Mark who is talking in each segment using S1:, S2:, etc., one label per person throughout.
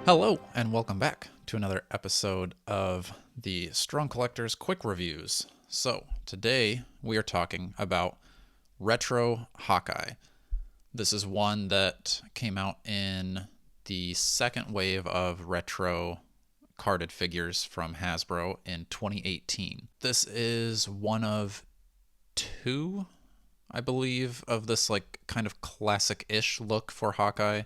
S1: Hello, and welcome back to another episode of the Strong Collectors Quick Reviews. So, today we are talking about Retro Hawkeye. This is one that came out in the second wave of retro carded figures from Hasbro in 2018. This is one of two, I believe, of this like kind of classic-ish look for Hawkeye.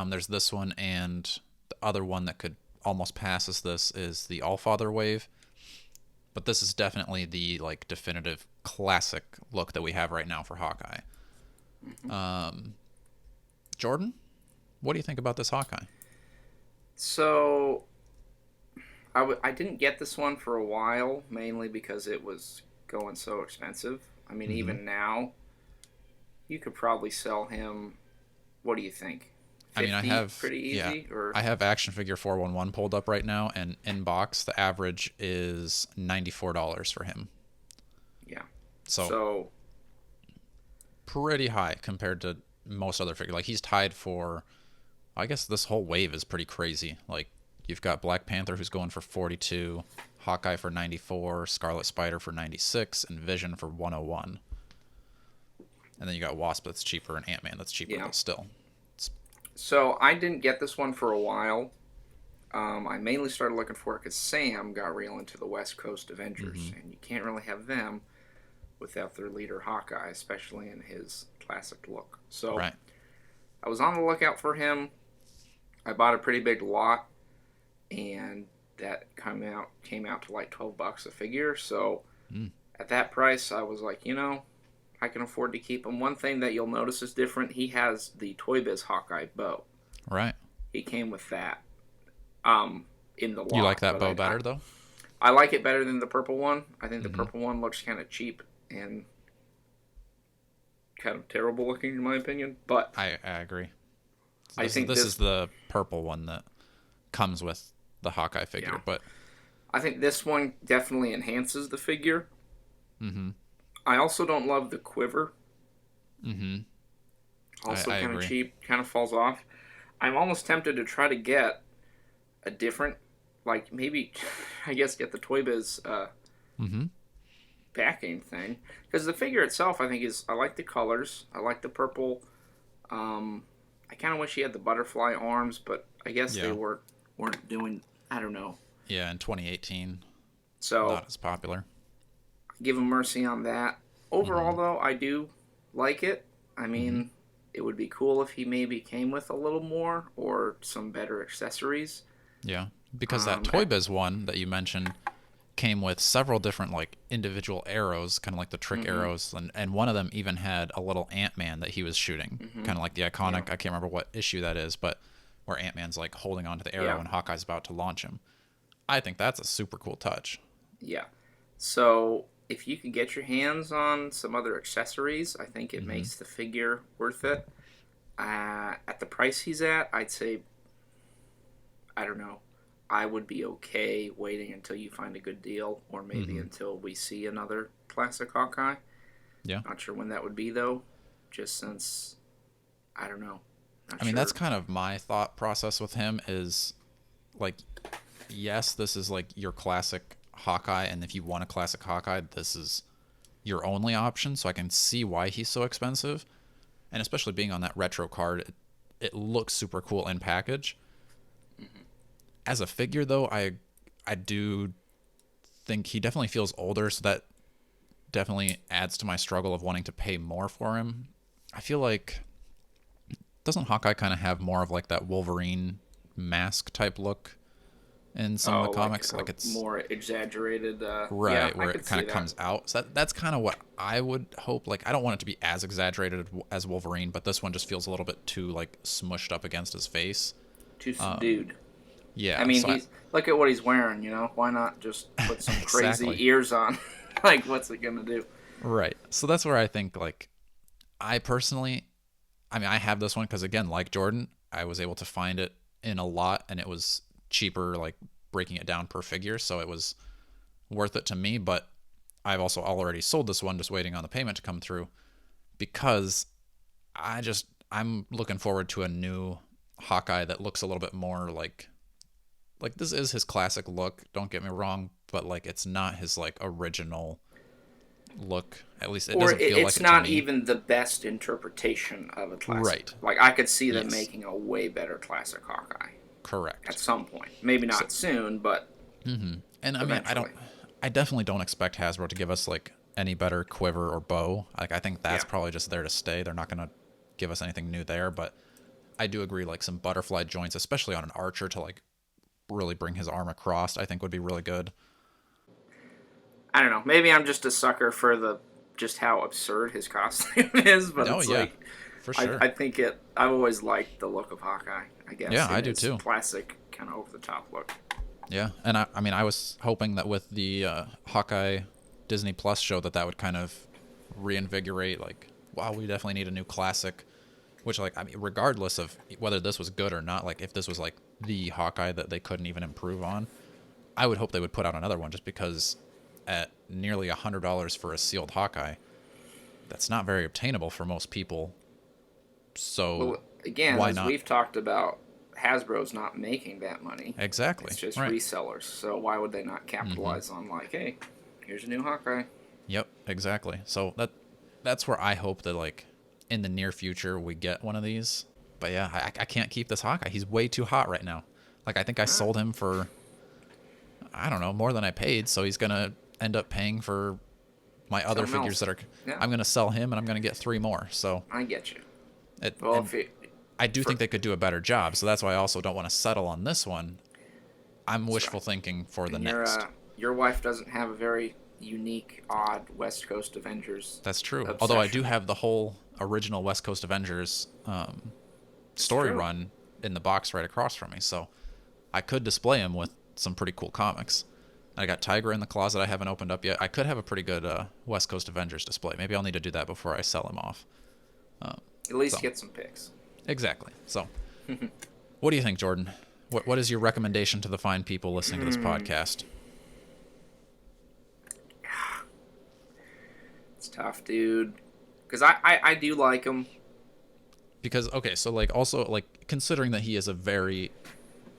S1: There's this one, and the other one that could almost pass as this is the Allfather wave. But this is definitely the like definitive classic look that we have right now for Hawkeye. Jordan, what do you think about this Hawkeye?
S2: So, I didn't get this one for a while, mainly because it was going so expensive. I mean, even now, you could probably sell him, what do you think? 50,
S1: I have
S2: pretty easy?
S1: yeah,
S2: Or
S1: I have Action Figure 411 pulled up right now, and in box the average is $94 for him.
S2: yeah.
S1: So pretty high compared to most other figures. Like he's tied for, I guess this whole wave is pretty crazy. Like you've got Black Panther who's going for 42, Hawkeye for 94, Scarlet Spider for 96, and Vision for 101. And then you got Wasp that's cheaper and Ant-Man that's cheaper,
S2: Yeah.
S1: but still.
S2: So, I didn't get this one for a while. I mainly started looking for it because Sam got real into the West Coast Avengers, and you can't really have them without their leader Hawkeye, especially in his classic look. So,
S1: Right.
S2: I was on the lookout for him. I bought a pretty big lot, and that came out to like $12 a figure. So at that price, I was like, I can afford to keep him. One thing that you'll notice is different. He has the Toy Biz Hawkeye bow.
S1: Right.
S2: He came with that in the lot.
S1: You like that
S2: but
S1: bow better, though?
S2: I like it better than the purple one. I think the purple one looks kind of cheap and kind of terrible looking, in my opinion. But
S1: I agree.
S2: I think
S1: this is the purple one that comes with the Hawkeye figure,
S2: Yeah.
S1: but
S2: I think this one definitely enhances the figure. I also don't love the quiver. Also
S1: I
S2: kind of
S1: agree.
S2: cheap, kind of falls off. I'm almost tempted to try to get a different, like maybe, I guess get the Toy Biz backing thing. Because the figure itself, I think I like the colors. I like the purple. I kind of wish he had the butterfly arms, but I guess they
S1: Yeah.
S2: weren't doing, I don't know.
S1: yeah, in 2018,
S2: So
S1: not as popular.
S2: give him mercy on that. Overall, though, I do like it. I mean, it would be cool if he maybe came with a little more or some better accessories.
S1: Yeah, because that Toy Biz one that you mentioned came with several different like individual arrows, kind of like the trick arrows, and one of them even had a little Ant-Man that he was shooting, kind of like the iconic. I can't remember what issue that is, but where Ant-Man's like holding onto the arrow
S2: Yeah.
S1: and Hawkeye's about to launch him. I think that's a super cool touch.
S2: Yeah. So if you could get your hands on some other accessories, I think it makes the figure worth it. At the price he's at, I'd say, I don't know, I would be okay waiting until you find a good deal, or maybe until we see another classic Hawkeye.
S1: Yeah.
S2: Not sure when that would be, though, just since, I don't know. Not
S1: I mean,
S2: sure.
S1: that's kind of my thought process with him is like, yes, this is like your classic Hawkeye, and if you want a classic Hawkeye, this is your only option. So I can see why he's so expensive, and especially being on that retro card, it looks super cool in package. As a figure, though, I do think he definitely feels older, so that definitely adds to my struggle of wanting to pay more for him. I feel like, doesn't Hawkeye kind of have more of like that Wolverine mask type look in some of the comics? Like it's
S2: more exaggerated.
S1: right,
S2: yeah,
S1: where
S2: I
S1: it
S2: could
S1: kind
S2: see
S1: of
S2: that.
S1: comes out. So that's kind of what I would hope. Like I don't want it to be as exaggerated as Wolverine, but this one just feels a little bit too like smushed up against his face.
S2: Too subdued.
S1: Yeah,
S2: I mean,
S1: so
S2: look at what he's wearing. Why not just put some
S1: Exactly.
S2: crazy ears on? Like, what's it gonna do?
S1: right. So that's where I think like I personally, I mean, I have this one because again, like Jordan, I was able to find it in a lot, and it was cheaper, like breaking it down per figure, so it was worth it to me. But I've also already sold this one, just waiting on the payment to come through, because I'm looking forward to a new Hawkeye that looks a little bit more like this is his classic look, don't get me wrong, but like it's not his like original look. At least it
S2: Or
S1: doesn't feel like
S2: it's
S1: it to
S2: not
S1: me.
S2: even the best interpretation of a classic.
S1: Right.
S2: Like, I could see them
S1: Yes.
S2: making a way better classic Hawkeye at
S1: Correct.
S2: some point. Maybe
S1: So,
S2: not soon, but
S1: and I mean,
S2: eventually.
S1: I definitely don't expect Hasbro to give us like any better quiver or bow. Like I think that's
S2: Yeah.
S1: probably just there to stay. They're not gonna give us anything new there, but I do agree like some butterfly joints, especially on an archer to like really bring his arm across, I think would be really good.
S2: I don't know. Maybe I'm just a sucker for just how absurd his costume is, but
S1: Oh
S2: it's
S1: yeah,
S2: like
S1: for sure.
S2: I think I've always liked the look of Hawkeye. I guess.
S1: Yeah,
S2: in
S1: I do
S2: his
S1: too.
S2: Classic kind of over the top look.
S1: Yeah, and I mean, I was hoping that with the Hawkeye Disney Plus show that would kind of reinvigorate, like, wow, we definitely need a new classic. Which, like, I mean, regardless of whether this was good or not, like, if this was like the Hawkeye that they couldn't even improve on, I would hope they would put out another one. Just because at nearly $100 for a sealed Hawkeye, that's not very obtainable for most people. So
S2: Well, again,
S1: why
S2: as
S1: not?
S2: we've talked about, Hasbro's not making that money.
S1: Exactly.
S2: It's just
S1: Right.
S2: resellers. So why would they not capitalize on like, hey, here's a new Hawkeye?
S1: Yep, exactly. So that's where I hope that like in the near future we get one of these. But yeah, I can't keep this Hawkeye. He's way too hot right now. Like I think I sold him for I don't know, more than I paid, so he's gonna end up paying for my other
S2: Something
S1: figures
S2: else.
S1: that are
S2: Yeah.
S1: I'm gonna sell him and I'm gonna get 3 more. So
S2: I get you.
S1: it,
S2: Well,
S1: and I do think they could do a better job, so that's why I also don't want to settle on this one. I'm wishful thinking for the
S2: and
S1: next.
S2: your wife doesn't have a very unique, odd West Coast Avengers.
S1: That's true.
S2: Obsession.
S1: Although I do have the whole original West Coast Avengers story
S2: true.
S1: run in the box right across from me, so I could display him with some pretty cool comics. I got Tiger in the closet I haven't opened up yet. I could have a pretty good West Coast Avengers display. Maybe I'll need to do that before I sell him off.
S2: At least
S1: so.
S2: get some picks.
S1: Exactly. So, what do you think, Jordan? What is your recommendation to the fine people listening to this podcast?
S2: It's tough, dude. Because I do like him.
S1: Because okay, so like also like considering that he is a very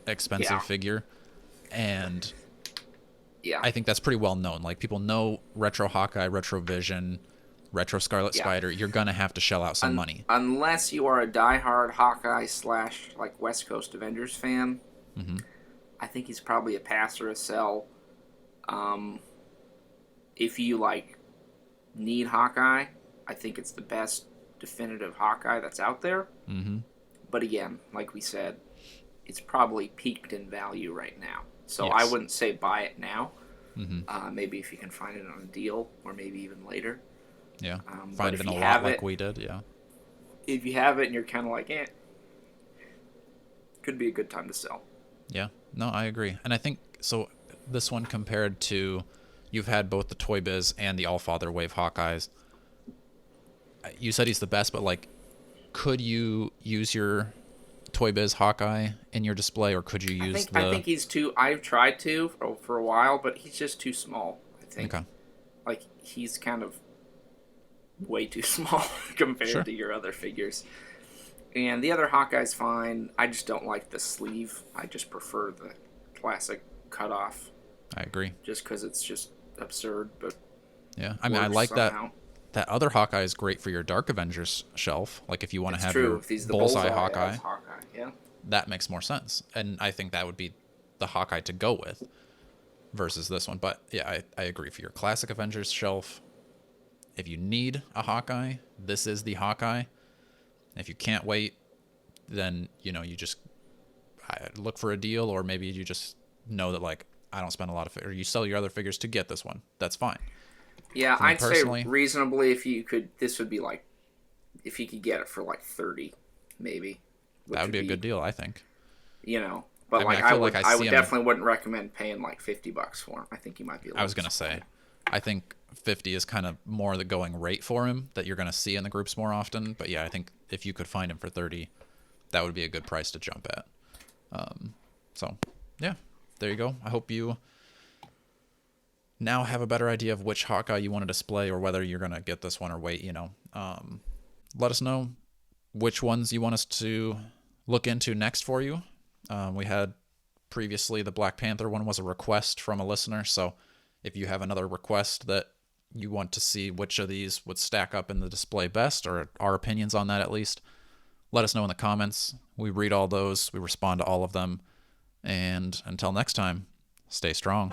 S1: expensive
S2: Yeah.
S1: figure, and
S2: Yeah.
S1: I think that's pretty well known. Like people know Retro Hawkeye, Retro Vision, Retro Scarlet
S2: Yeah.
S1: Spider. You're gonna have to shell out some money.
S2: Unless you are a diehard Hawkeye / like West Coast Avengers fan, I think he's probably a pass or a sell. If you like need Hawkeye, I think it's the best definitive Hawkeye that's out there.
S1: Mm-hmm.
S2: But again, like we said, it's probably peaked in value right now. So
S1: Yes.
S2: I wouldn't say buy it now.
S1: Mm-hmm.
S2: Maybe if you can find it on a deal, or maybe even later.
S1: Yeah.
S2: But
S1: Find
S2: if
S1: it in a
S2: you
S1: lot
S2: have
S1: like
S2: it-
S1: we did. Yeah.
S2: If you have it and you're kind of like, could be a good time to sell.
S1: Yeah. No, I agree. And I think so this one compared to you've had both the Toy Biz and the Allfather Wave Hawkeyes. You said he's the best, but like could you use your Toy Biz Hawkeye in your display, or could you use
S2: I think he's too. I've tried to for a while, but he's just too small. I think.
S1: Okay.
S2: Like he's kind of way too small compared
S1: Sure.
S2: to your other figures. And the other Hawkeye's fine. I just don't like the sleeve. I just prefer the classic cutoff,
S1: I agree.
S2: just because it's just absurd. But
S1: Yeah. I mean, I
S2: works
S1: like
S2: somehow.
S1: that other Hawkeye is great for your Dark Avengers shelf. Like if you want to
S2: It's
S1: have
S2: true.
S1: your
S2: If he's the
S1: bullseye Hawkeye,
S2: as Hawkeye, yeah.
S1: that makes more sense. And I think that would be the Hawkeye to go with versus this one. But yeah, I agree. For your classic Avengers shelf, if you need a Hawkeye, this is the Hawkeye. If you can't wait, then, you just look for a deal, or maybe you just know that, like, I don't spend a lot of or you sell your other figures to get this one. That's fine.
S2: Yeah,
S1: For me
S2: I'd say
S1: personally-
S2: reasonably, if you could, this would be like, if you could get it for like 30, maybe. which
S1: That would be a good deal, I think.
S2: But
S1: I mean,
S2: like
S1: I feel
S2: would,
S1: like I
S2: I
S1: see
S2: would
S1: him-
S2: definitely wouldn't recommend paying like $50 for him. I think he might be.
S1: I was going to say, I think 50 is kind of more the going rate for him that you're going to see in the groups more often. But yeah, I think if you could find him for 30, that would be a good price to jump at. So yeah, there you go. I hope you now have a better idea of which Hawkeye you want to display, or whether you're going to get this one or wait, Let us know which ones you want us to look into next for you. We had previously the Black Panther one was a request from a listener, so if you have another request that you want to see which of these would stack up in the display best, or our opinions on that at least, let us know in the comments. We read all those, we respond to all of them, and until next time, stay strong.